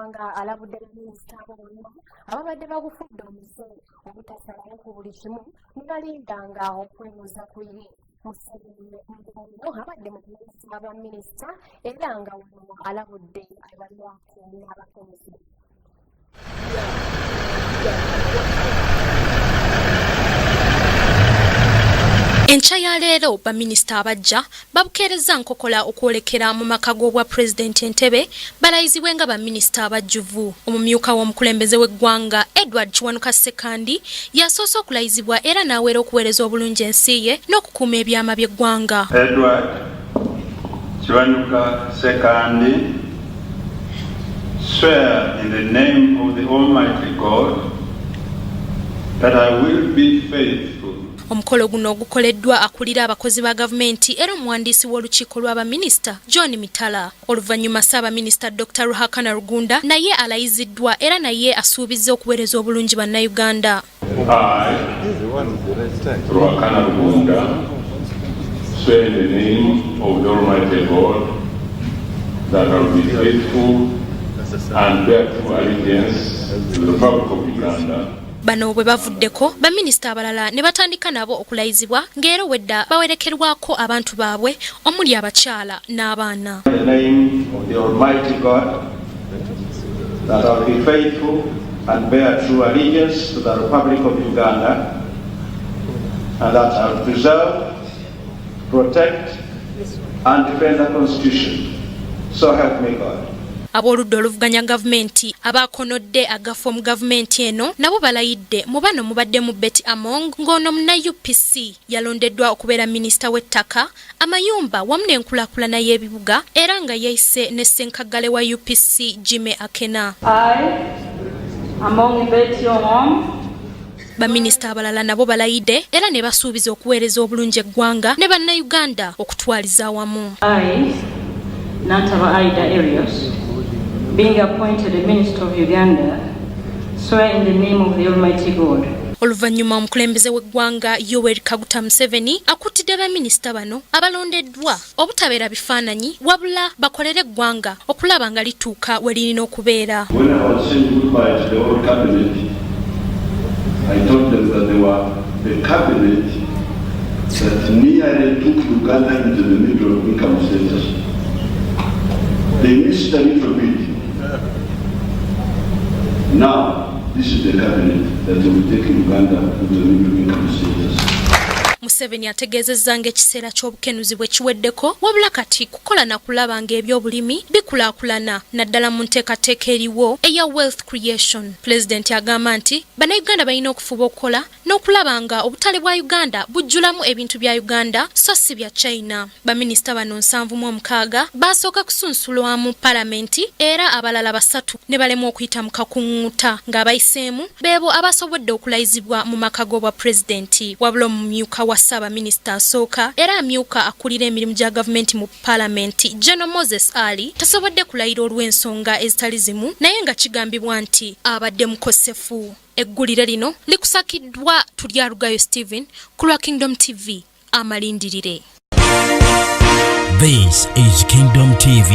gwanga alabudde minisita bonna ababadde bagufudde omuze obutasalayo ku buli kimu nibalinda nga okwebuuza kuli abadde mu minisita ba minisita era nga wano alabudde abalwako n'abakozi. Encha ya leero baminisita abajja babukeereza nkokola okwolekera mu maka g'obwa Pulezidenti Entebbe balayizibwe nga baminisita abajjuvu. Omumyuka w'omukulembeze w'eggwanga Edward Kiwanuka Ssekandi yasoose okulayizibwa era n'aweera okuweereza obulungi ensi ye n'okukuuma ebyama by'eggwanga. Edward Kiwanuka Ssekandi swear in the name of the Almighty God that I will be faithful. Omukolo guno ogukoleddwa akulira abakozi ba gavumenti era omuwandiisi w'olukiiko lw'abaminisita John Mitala. Oluvannyuma Ssaabaminisita Dr. Ruhakana Rugunda naye alayiziddwa era naye asuubizza okuweereza obulungi bannayuganda. Ruhakana Rugunda swear in the name of the Almighty God that I will be faithful and bear true allegiance to the Republic of Uganda. Bano bwe bavuddeko baminisita abalala ne batandika nabo okulayizibwa ng'era wedda bawerekerwako abantu baabwe omuli abakyala n'abaana. In the name of the Almighty God that I will be faithful and bear true allegiance to the Republic of Uganda and that I will preserve, protect and defend the Constitution. So help me God. Aboludde oluvuganya gavumenti abakonodde agafa mu gavumenti eno nabo balayidde mu bano mubaddemu Betty Among ng'ono muna UPC yalondeddwa okubeera minisita w'ettaka amayumba wamu n'enkulaakulana y'ebibuga era nga yayise ne ssenkaggale wa UPC Jimmy Akena. Among Betty Among baminisita abalala nabo balayidde era ne basuubiza okuweereza obulungi eggwanga ne bannayuganda okutwaliza awamu. Nantaba Aida Arias, being appointed the Minister of Uganda, swear in the name of the Almighty God. Oluvannyuma omukulembeze w'eggwanga Yoweri Kaguta Museveni akuttidde baminisita bano abalondeddwa obutabeera bifaananyi wabula bakolere eggwanga okulaba nga lituuka we lirina okubeera. When I was saying goodbye to the old cabinet, I told them that they were the cabinet that nearly took Uganda into the middle of income status. They missed a little bit. Now, this is the cabinet that will take Uganda to the middle income status. Museveni ategeezezza ng'ekiseera ky'obukenuzi bwe kiweddeko wabula kati kukola na kulaba ng'ebyobulimi bikulaakulana naddala mu nteekateeka eriwo eya wealth creation. Pulezidenti agamba nti bannayuganda balina okufuba okukola n'okulaba nga obutale bwa Uganda bujjulamu ebintu bya Uganda so si bya China. Baminisita bano 76 basooka kusunsulwamu palamenti era abalala 3 ne balemwa okuyita mu kakunguta ng'abayiseemu beebo abasobodde okulayizibwa mu maka g'obwa pulezidenti wabula omumyuka wa Ssaabaminisita asooka era amyuka akulira emirimu gya gavumenti mu palamenti General Moses Ali tasobodde kulayira olw'ensonga ezitali zimu naye nga kigambibwa nti abadde mukosefu. Eggulire lino likusakiddwa Tulyarugayo Stephen ku lwa Kingdom TV amalindirire. This is Kingdom TV.